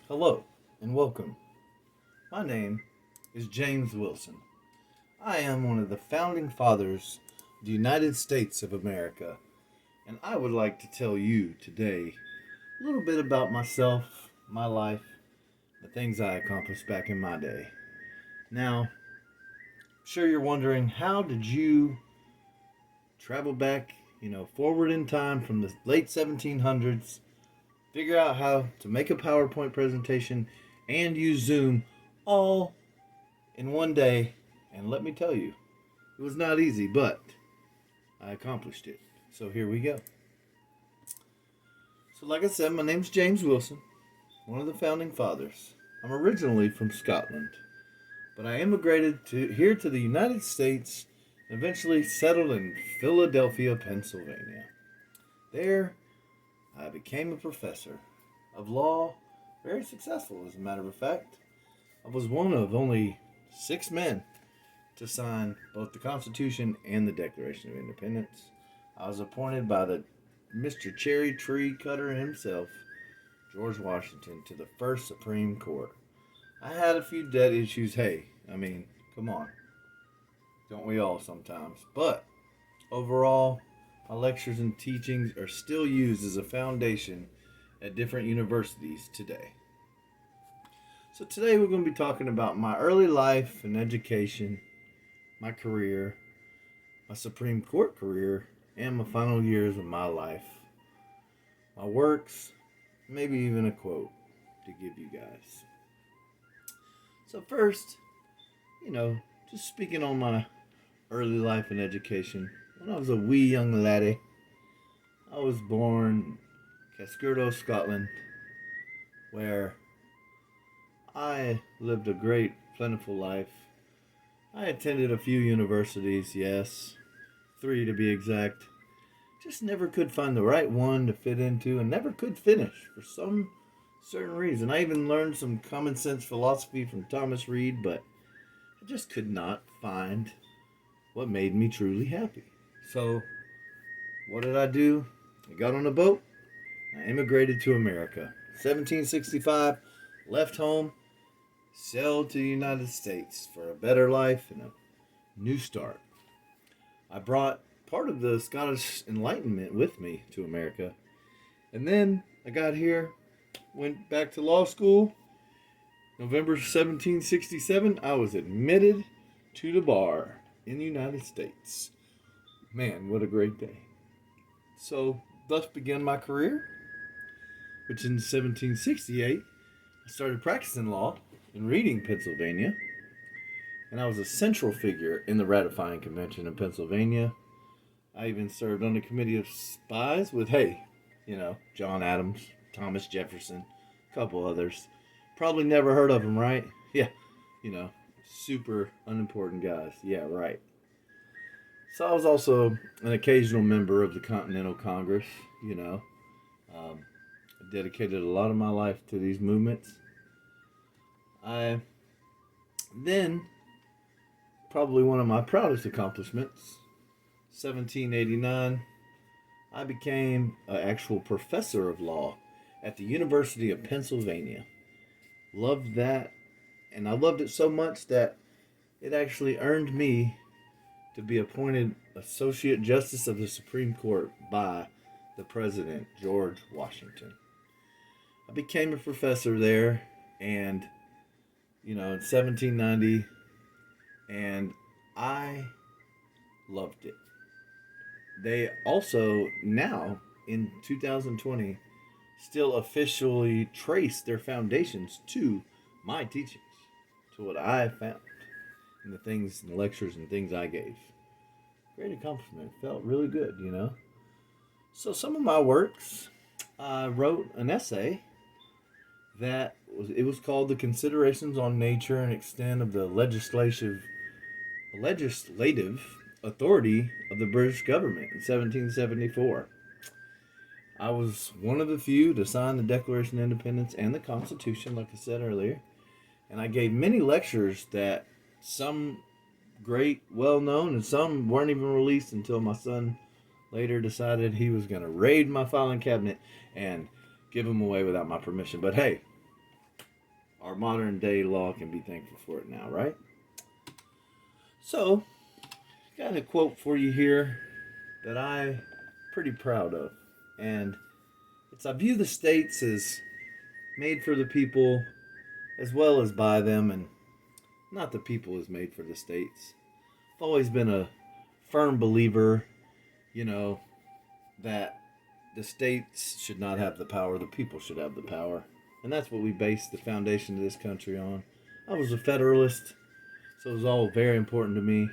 Hello and welcome. My name is James Wilson. I am one of the founding fathers of the United States of America, and I would like to tell you today a little bit about myself, my life, the things I accomplished back in my day. Now, I'm sure you're wondering, how did you travel back, forward in time from the late 1700s, figure out how to make a PowerPoint presentation and use Zoom all in one day? And let me tell you, it was not easy, but I accomplished it. So here we go. So, like I said, my name's James Wilson, one of the founding fathers. I'm originally from Scotland, but I immigrated here to the United States and eventually settled in Philadelphia, Pennsylvania. There, I became a professor of law, very successful, as a matter of fact. I was one of only 6 men to sign both the Constitution and the Declaration of Independence. I was appointed by the Mr. Cherry Tree Cutter himself, George Washington, to the first Supreme Court. I had a few debt issues. Hey, come on. Don't we all sometimes? But overall, my lectures and teachings are still used as a foundation at different universities today. So today we're going to be talking about my early life and education, my career, my Supreme Court career, and my final years of my life. My works, maybe even a quote to give you guys. So first, just speaking on my early life and education. When I was a wee young laddie, I was born in Cascurdo, Scotland, where I lived a great, plentiful life. I attended a few universities, yes, 3 to be exact. Just never could find the right one to fit into and never could finish for some certain reason. I even learned some common sense philosophy from Thomas Reid, but I just could not find what made me truly happy. So, what did I do? I got on a boat. I immigrated to America. 1765, left home, sailed to the United States for a better life and a new start. I brought part of the Scottish Enlightenment with me to America. And then I got here, went back to law school. November 1767, I was admitted to the bar in the United States. Man, what a great day. So, thus began my career, which in 1768, I started practicing law in Reading, Pennsylvania. And I was a central figure in the ratifying convention in Pennsylvania. I even served on the committee of spies with, John Adams, Thomas Jefferson, a couple others. Probably never heard of them, right? Yeah, super unimportant guys. Yeah, right. So I was also an occasional member of the Continental Congress, I dedicated a lot of my life to these movements. I then, probably one of my proudest accomplishments, 1789, I became an actual professor of law at the University of Pennsylvania. Loved that, and I loved it so much that it actually earned me to be appointed Associate Justice of the Supreme Court by the President, George Washington. I became a professor there, and, in 1790, and I loved it. They also, now, in 2020, still officially trace their foundations to my teachings, to what I found in the things and lectures and things I gave. Great accomplishment. Felt really good. So some of my works, I wrote an essay that was called "The Considerations on Nature and Extent of the Legislative Authority of the British Government" in 1774. I was one of the few to sign the Declaration of Independence and the Constitution, like I said earlier. And I gave many lectures that some great, well-known, and some weren't even released until my son later decided he was going to raid my filing cabinet and give them away without my permission. But hey, our modern day law can be thankful for it now, right? So, got a quote for you here that I'm pretty proud of. And it's, I view the states as made for the people as well as by them, and not the people is made for the states. I've always been a firm believer, you know, that the states should not have the power, the people should have the power. And that's what we base the foundation of this country on. I was a Federalist, so it was all very important to me,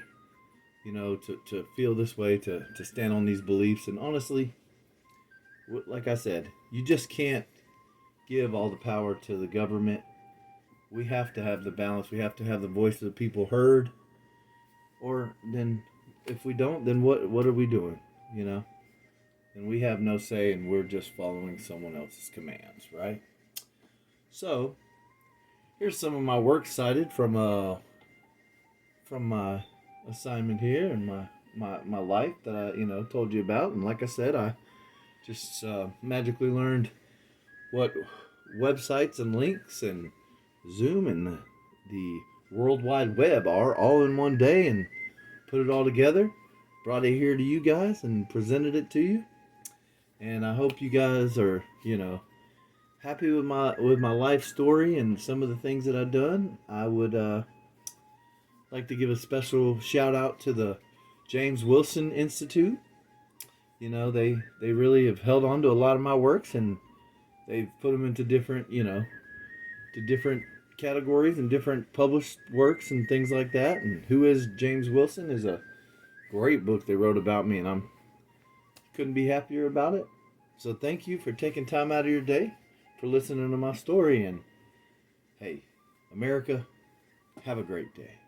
to feel this way, to stand on these beliefs. And honestly, like I said, you just can't give all the power to the government. We have to have the balance. We have to have the voice of the people heard. Or then, if we don't, then what are we doing? And we have no say, and we're just following someone else's commands, right? So, here's some of my works cited from my assignment here and my life that I told you about. And like I said, I just magically learned what websites and links and Zoom and the World Wide Web are all in one day, and put it all together, brought it here to you guys, and presented it to you. And I hope you guys are happy with my life story and some of the things that I've done. I would like to give a special shout out to the James Wilson Institute. They really have held on to a lot of my works, and they've put them into different to different categories and different published works and things like that. And Who is James Wilson is a great book they wrote about me, and I couldn't be happier about it. So thank you for taking time out of your day for listening to my story. And hey, America, have a great day.